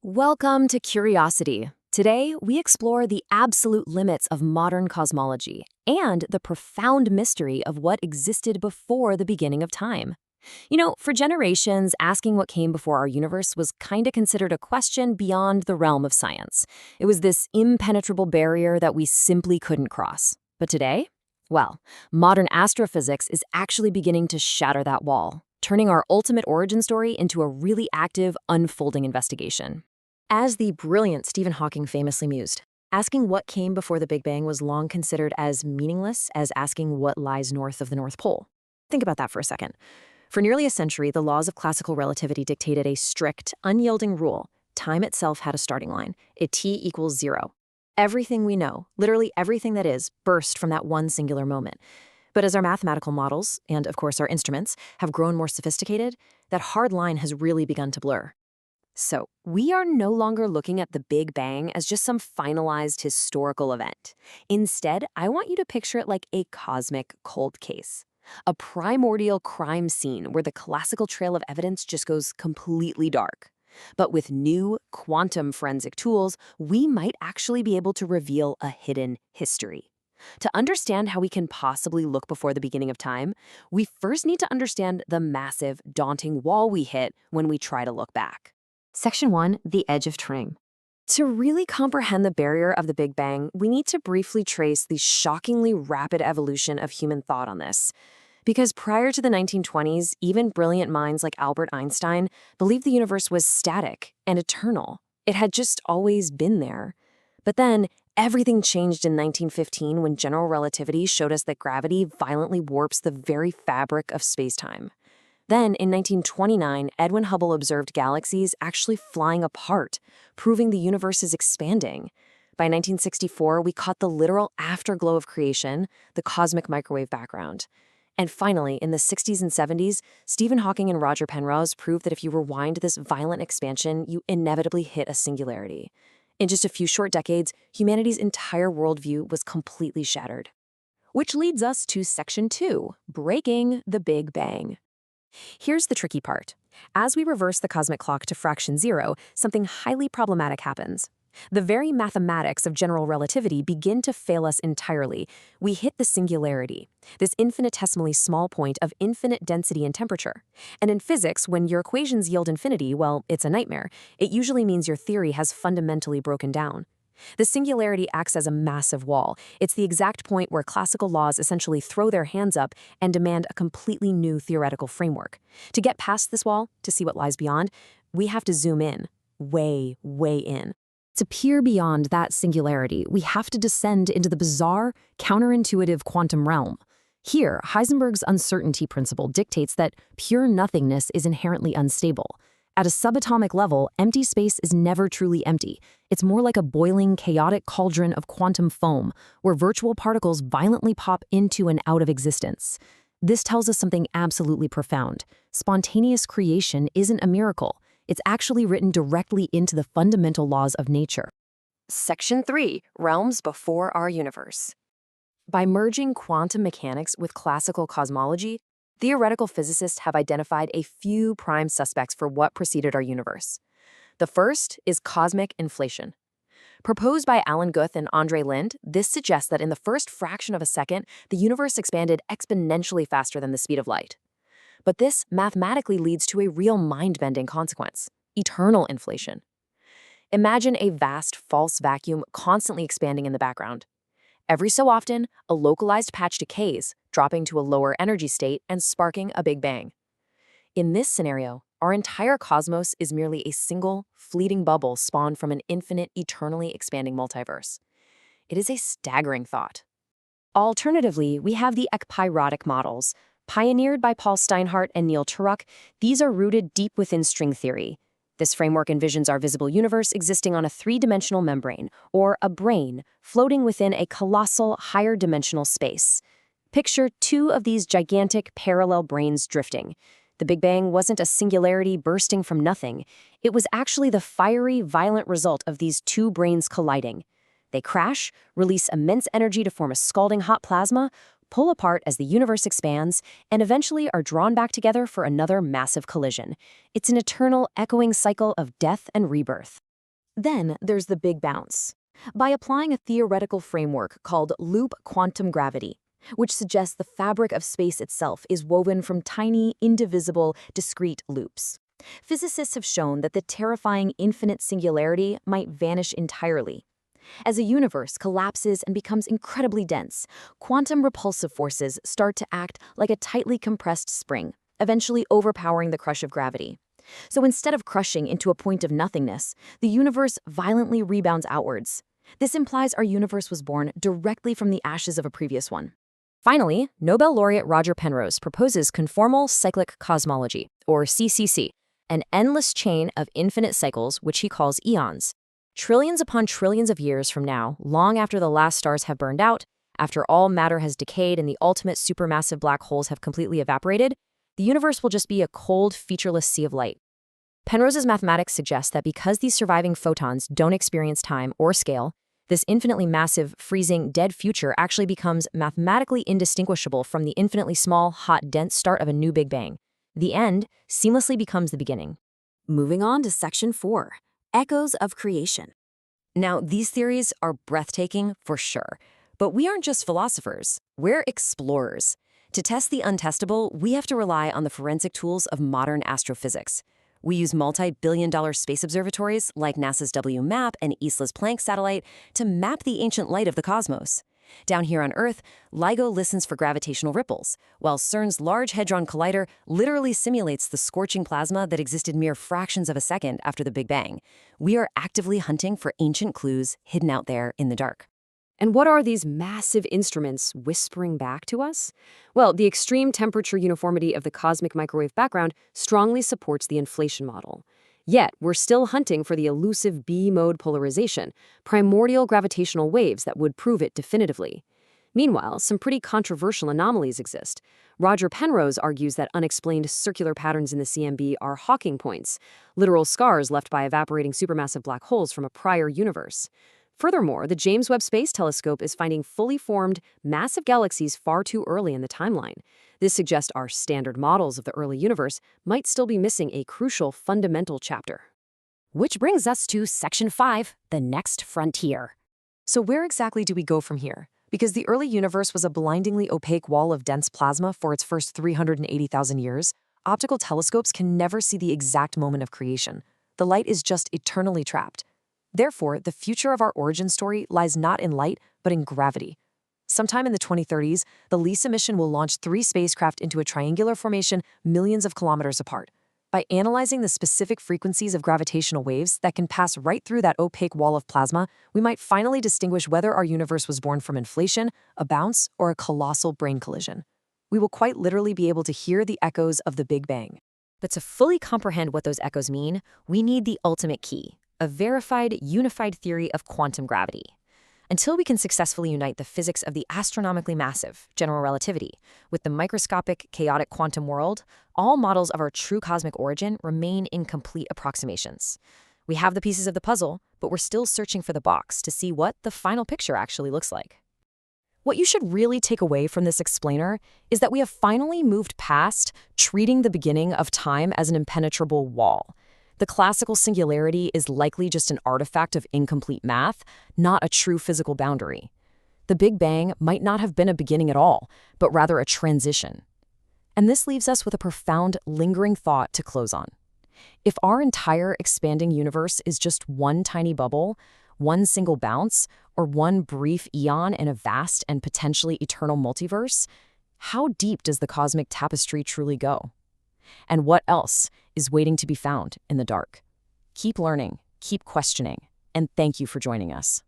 Welcome to Curiosity. Today, we explore the absolute limits of modern cosmology and the profound mystery of what existed before the beginning of time. For generations, asking what came before our universe was kinda considered a question beyond the realm of science. It was this impenetrable barrier that we simply couldn't cross. But today? Well, modern astrophysics is actually beginning to shatter that wall, turning our ultimate origin story into a really active, unfolding investigation. As the brilliant Stephen Hawking famously mused, asking what came before the Big Bang was long considered as meaningless as asking what lies north of the North Pole. Think about that for a second. For nearly a century, the laws of classical relativity dictated a strict, unyielding rule. Time itself had a starting line, T=0. Everything we know, literally everything that is, burst from that one singular moment. But as our mathematical models, and of course our instruments, have grown more sophisticated, that hard line has really begun to blur. So, we are no longer looking at the Big Bang as just some finalized historical event. Instead, I want you to picture it like a cosmic cold case. A primordial crime scene where the classical trail of evidence just goes completely dark. But with new quantum forensic tools, we might actually be able to reveal a hidden history. To understand how we can possibly look before the beginning of time, we first need to understand the massive, daunting wall we hit when we try to look back. Section 1, the edge of time. To really comprehend the barrier of the Big Bang, we need to briefly trace the shockingly rapid evolution of human thought on this. Because prior to the 1920s, even brilliant minds like Albert Einstein believed the universe was static and eternal. It had just always been there. But then, everything changed in 1915 when general relativity showed us that gravity violently warps the very fabric of space-time. Then, in 1929, Edwin Hubble observed galaxies actually flying apart, proving the universe is expanding. By 1964, we caught the literal afterglow of creation, the cosmic microwave background. And finally, in the 60s and 70s, Stephen Hawking and Roger Penrose proved that if you rewind this violent expansion, you inevitably hit a singularity. In just a few short decades, humanity's entire worldview was completely shattered. Which leads us to Section 2, Breaking the Big Bang. Here's the tricky part. As we reverse the cosmic clock to fraction 0, something highly problematic happens. The very mathematics of general relativity begin to fail us entirely. We hit the singularity, this infinitesimally small point of infinite density and temperature. And in physics, when your equations yield infinity, well, it's a nightmare. It usually means your theory has fundamentally broken down. The singularity acts as a massive wall. It's the exact point where classical laws essentially throw their hands up and demand a completely new theoretical framework. To get past this wall, to see what lies beyond, we have to zoom in, way, way in. To peer beyond that singularity, we have to descend into the bizarre, counterintuitive quantum realm. Here, Heisenberg's uncertainty principle dictates that pure nothingness is inherently unstable. At a subatomic level, empty space is never truly empty. It's more like a boiling, chaotic cauldron of quantum foam, where virtual particles violently pop into and out of existence. This tells us something absolutely profound. Spontaneous creation isn't a miracle. It's actually written directly into the fundamental laws of nature. Section 3, Realms Before Our Universe. By merging quantum mechanics with classical cosmology, theoretical physicists have identified a few prime suspects for what preceded our universe. The first is cosmic inflation. Proposed by Alan Guth and Andre Linde, this suggests that in the first fraction of a second, the universe expanded exponentially faster than the speed of light. But this mathematically leads to a real mind-bending consequence: eternal inflation. Imagine a vast, false vacuum constantly expanding in the background. Every so often, a localized patch decays, dropping to a lower energy state and sparking a Big Bang. In this scenario, our entire cosmos is merely a single, fleeting bubble spawned from an infinite, eternally expanding multiverse. It is a staggering thought. Alternatively, we have the Ekpyrotic models. Pioneered by Paul Steinhardt and Neil Turok, these are rooted deep within string theory. This framework envisions our visible universe existing on a three-dimensional membrane, or a brane, floating within a colossal, higher-dimensional space. Picture two of these gigantic parallel branes drifting. The Big Bang wasn't a singularity bursting from nothing. It was actually the fiery, violent result of these two branes colliding. They crash, release immense energy to form a scalding hot plasma, pull apart as the universe expands, and eventually are drawn back together for another massive collision. It's an eternal, echoing cycle of death and rebirth. Then there's the big bounce. By applying a theoretical framework called loop quantum gravity, which suggests the fabric of space itself is woven from tiny, indivisible, discrete loops. Physicists have shown that the terrifying infinite singularity might vanish entirely. As a universe collapses and becomes incredibly dense, quantum repulsive forces start to act like a tightly compressed spring, eventually overpowering the crush of gravity. So instead of crushing into a point of nothingness, the universe violently rebounds outwards. This implies our universe was born directly from the ashes of a previous one. Finally, Nobel laureate Roger Penrose proposes conformal cyclic cosmology, or CCC, an endless chain of infinite cycles which he calls eons. Trillions upon trillions of years from now, long after the last stars have burned out, after all matter has decayed and the ultimate supermassive black holes have completely evaporated, the universe will just be a cold, featureless sea of light. Penrose's mathematics suggests that because these surviving photons don't experience time or scale, this infinitely massive, freezing, dead future actually becomes mathematically indistinguishable from the infinitely small, hot, dense start of a new Big Bang. The end seamlessly becomes the beginning. Moving on to Section 4, Echoes of Creation. Now, these theories are breathtaking for sure, but we aren't just philosophers, we're explorers. To test the untestable, we have to rely on the forensic tools of modern astrophysics. We use multi-billion-dollar space observatories like NASA's WMAP and ESA's Planck satellite to map the ancient light of the cosmos. Down here on Earth, LIGO listens for gravitational ripples, while CERN's Large Hadron Collider literally simulates the scorching plasma that existed mere fractions of a second after the Big Bang. We are actively hunting for ancient clues hidden out there in the dark. And what are these massive instruments whispering back to us? Well, the extreme temperature uniformity of the cosmic microwave background strongly supports the inflation model. Yet, we're still hunting for the elusive B-mode polarization, primordial gravitational waves that would prove it definitively. Meanwhile, some pretty controversial anomalies exist. Roger Penrose argues that unexplained circular patterns in the CMB are Hawking points, literal scars left by evaporating supermassive black holes from a prior universe. Furthermore, the James Webb Space Telescope is finding fully formed, massive galaxies far too early in the timeline. This suggests our standard models of the early universe might still be missing a crucial fundamental chapter. Which brings us to Section 5, the next frontier. So where exactly do we go from here? Because the early universe was a blindingly opaque wall of dense plasma for its first 380,000 years, optical telescopes can never see the exact moment of creation. The light is just eternally trapped. Therefore, the future of our origin story lies not in light, but in gravity. Sometime in the 2030s, the LISA mission will launch 3 spacecraft into a triangular formation millions of kilometers apart. By analyzing the specific frequencies of gravitational waves that can pass right through that opaque wall of plasma, we might finally distinguish whether our universe was born from inflation, a bounce, or a colossal brain collision. We will quite literally be able to hear the echoes of the Big Bang. But to fully comprehend what those echoes mean, we need the ultimate key: a verified, unified theory of quantum gravity. Until we can successfully unite the physics of the astronomically massive, general relativity, with the microscopic, chaotic quantum world, all models of our true cosmic origin remain incomplete approximations. We have the pieces of the puzzle, but we're still searching for the box to see what the final picture actually looks like. What you should really take away from this explainer is that we have finally moved past treating the beginning of time as an impenetrable wall. The classical singularity is likely just an artifact of incomplete math, not a true physical boundary. The Big Bang might not have been a beginning at all, but rather a transition. And this leaves us with a profound, lingering thought to close on. If our entire expanding universe is just one tiny bubble, one single bounce, or one brief eon in a vast and potentially eternal multiverse, how deep does the cosmic tapestry truly go? And what else is waiting to be found in the dark? Keep learning, keep questioning, and thank you for joining us.